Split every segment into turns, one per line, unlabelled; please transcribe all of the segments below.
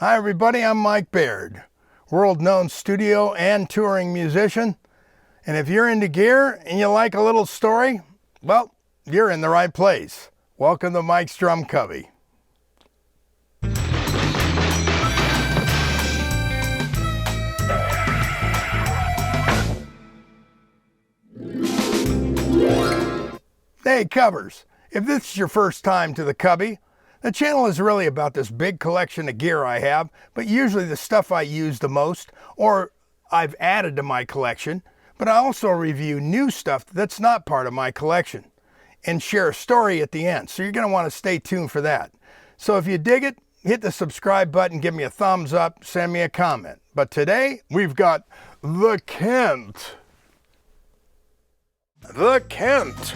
Hi everybody, I'm Mike Baird, world-known studio and touring musician. And if you're into gear and you like a little story, well, you're in the right place. Welcome to Mike's Drum Cubby. Hey Cubbers, if this is your first time to the Cubby, the channel is really about this big collection of gear I have, but usually the stuff I use the most or I've added to my collection, but I also review new stuff that's not part of my collection and share a story at the end. So you're going to want to stay tuned for that. So if you dig it, hit the subscribe button, give me a thumbs up, send me a comment. But today we've got the Kent. The Kent.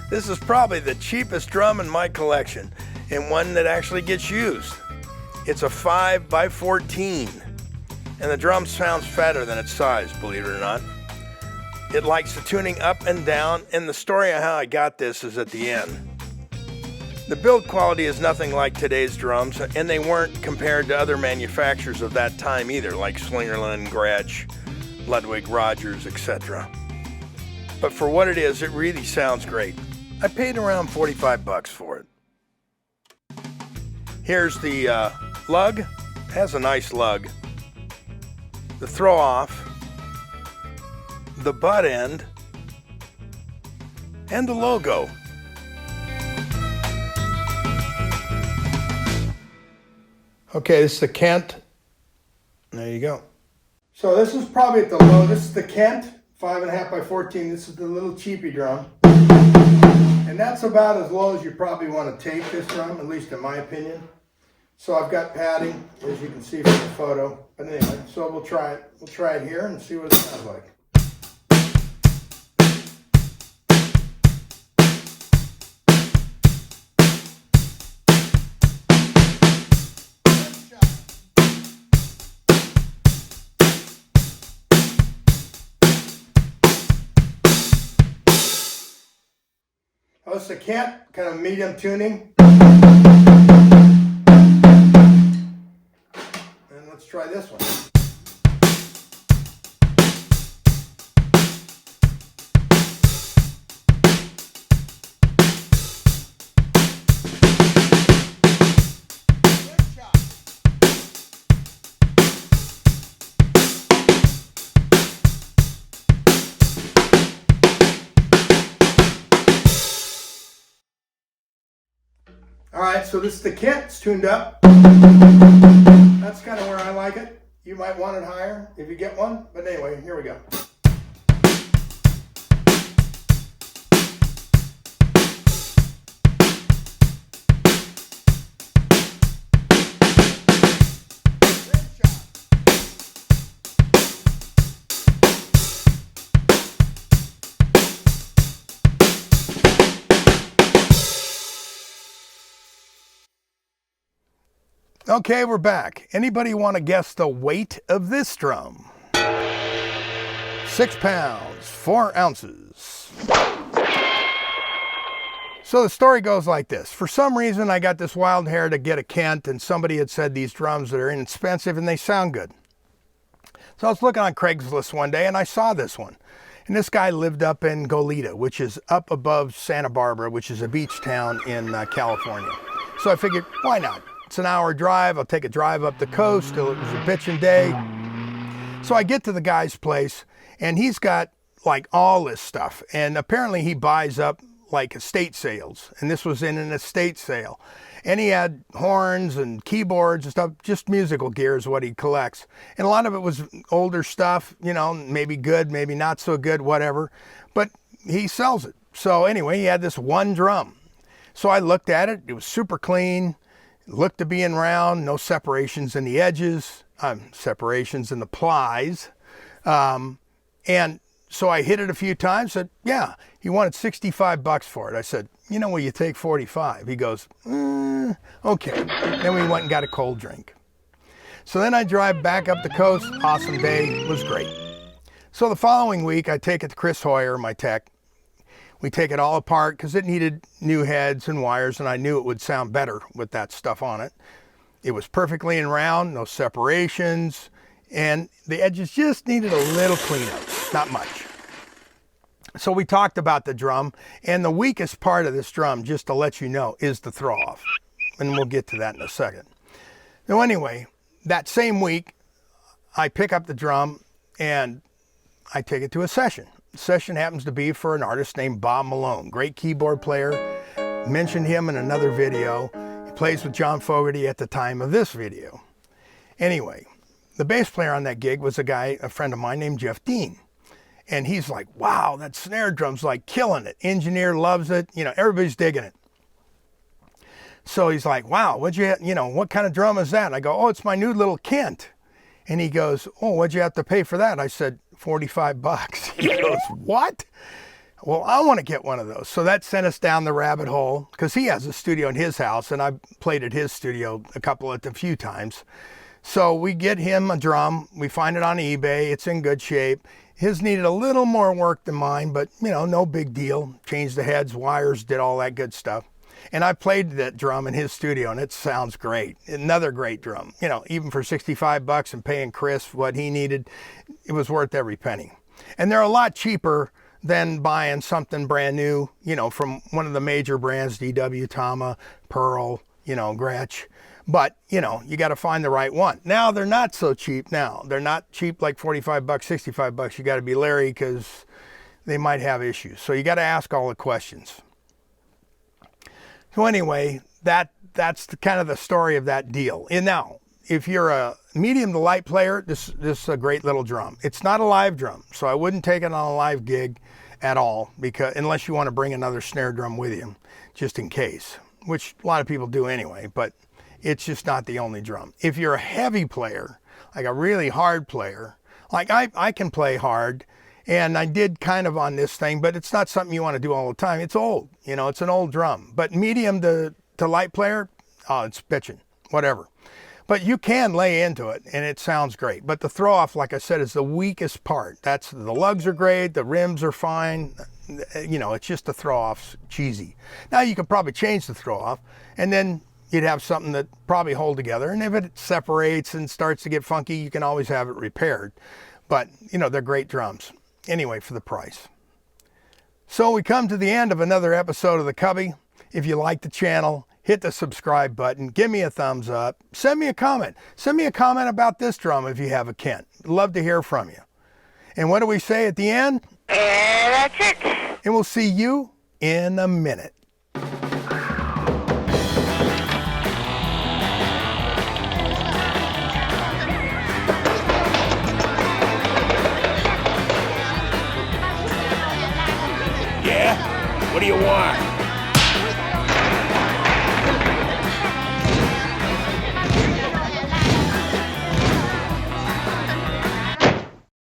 This is probably the cheapest drum in my collection, and one that actually gets used. It's a 5x14, and the drum sounds fatter than its size, believe it or not. It likes the tuning up and down, and the story of how I got this is at the end. The build quality is nothing like today's drums, and they weren't compared to other manufacturers of that time either, like Slingerland, Gretsch, Ludwig, Rogers, etc. But for what it is, it really sounds great. I paid around 45 bucks for it. Here's the lug. It has a nice lug. The throw off, the butt end, and the logo. Okay, this is the Kent. There you go. So this is probably at the low. This is the Kent 5.5x14. This is the little cheapy drum. And that's about as low as you probably want to take this drum, at least in my opinion. So I've got padding, as you can see from the photo. But anyway, so we'll try it. We'll try it here and see what it sounds like. Oh, it's a Kent, kind of medium tuning. And let's try this one. Alright, so this is the Kent. It's tuned up. That's kind of where I like it. You might want it higher if you get one. But anyway, here we go. Okay, we're back. Anybody want to guess the weight of this drum? 6 pounds, 4 ounces. So the story goes like this. For some reason, I got this wild hair to get a Kent, and somebody had said these drums that are inexpensive and they sound good. So I was looking on Craigslist one day and I saw this one. And this guy lived up in Goleta, which is up above Santa Barbara, which is a beach town in California. So I figured, why not? It's an hour drive. I'll take a drive up the coast. It was a bitchin' day. So I get to the guy's place and he's got like all this stuff. And apparently he buys up like estate sales. And this was in an estate sale. And he had horns and keyboards and stuff, just musical gear is what he collects. And a lot of it was older stuff, you know, maybe good, maybe not so good, whatever. But he sells it. So anyway, he had this one drum. So I looked at it. It was super clean. Looked to be in round, no separations in the edges, separations in the plies. And so I hit it a few times, said, yeah, he wanted 65 bucks for it. I said, you know, will you take 45? He goes, okay. Then we went and got a cold drink. So then I drive back up the coast. Awesome day, was great. So the following week, I take it to Chris Hoyer, my tech. We take it all apart because it needed new heads and wires, and I knew it would sound better with that stuff on it. It was perfectly in round, no separations, and the edges just needed a little cleanup, not much. So we talked about the drum, and the weakest part of this drum, just to let you know, is the throw off. And we'll get to that in a second. So anyway, that same week, I pick up the drum and I take it to a session. The session happens to be for an artist named Bob Malone, great keyboard player. Mentioned him in another video. He plays with John Fogerty at the time of this video. Anyway, the bass player on that gig was a friend of mine named Jeff Dean. And he's like, wow, that snare drum's like killing it. Engineer loves it. You know, everybody's digging it. So he's like, wow, what kind of drum is that? I go, oh, it's my new little Kent. And he goes, oh, what'd you have to pay for that? I said, $45. He goes, what? Well, I want to get one of those. So that sent us down the rabbit hole, because he has a studio in his house, and I played at his studio a few times. So we get him a drum. We find it on eBay. It's in good shape. His needed a little more work than mine, but, you know, no big deal. Changed the heads, wires, did all that good stuff. And I played that drum in his studio, and it sounds great. Another great drum. You know, even for $65 and paying Chris what he needed, it was worth every penny. And they're a lot cheaper than buying something brand new, you know, from one of the major brands, DW, Tama, Pearl, you know, Gretsch. But, you know, you got to find the right one. Now, they're not so cheap now. They're not cheap like $45, $65. You got to be leery because they might have issues. So you got to ask all the questions. So anyway, that's kind of the story of that deal. And now, if you're a medium to light player, this is a great little drum. It's not a live drum, so I wouldn't take it on a live gig at all, because unless you want to bring another snare drum with you, just in case, which a lot of people do anyway, but it's just not the only drum. If you're a heavy player, like a really hard player, like I can play hard, and I did kind of on this thing, but it's not something you want to do all the time. It's old, you know, it's an old drum. But medium to light player, oh, it's bitching, whatever. But you can lay into it, and it sounds great. But the throw-off, like I said, is the weakest part. The lugs are great, the rims are fine. You know, it's just the throw-off's cheesy. Now, you could probably change the throw-off, and then you'd have something that probably hold together. And if it separates and starts to get funky, you can always have it repaired. But, you know, they're great drums. Anyway, for the price. So we come to the end of another episode of the Cubby. If you like the channel, hit the subscribe button, give me a thumbs up, send me a comment. Send me a comment about this drum if you have a Kent. Love to hear from you. And what do we say at the end?
That's it.
And we'll see you in a minute.
Yeah? What do you want?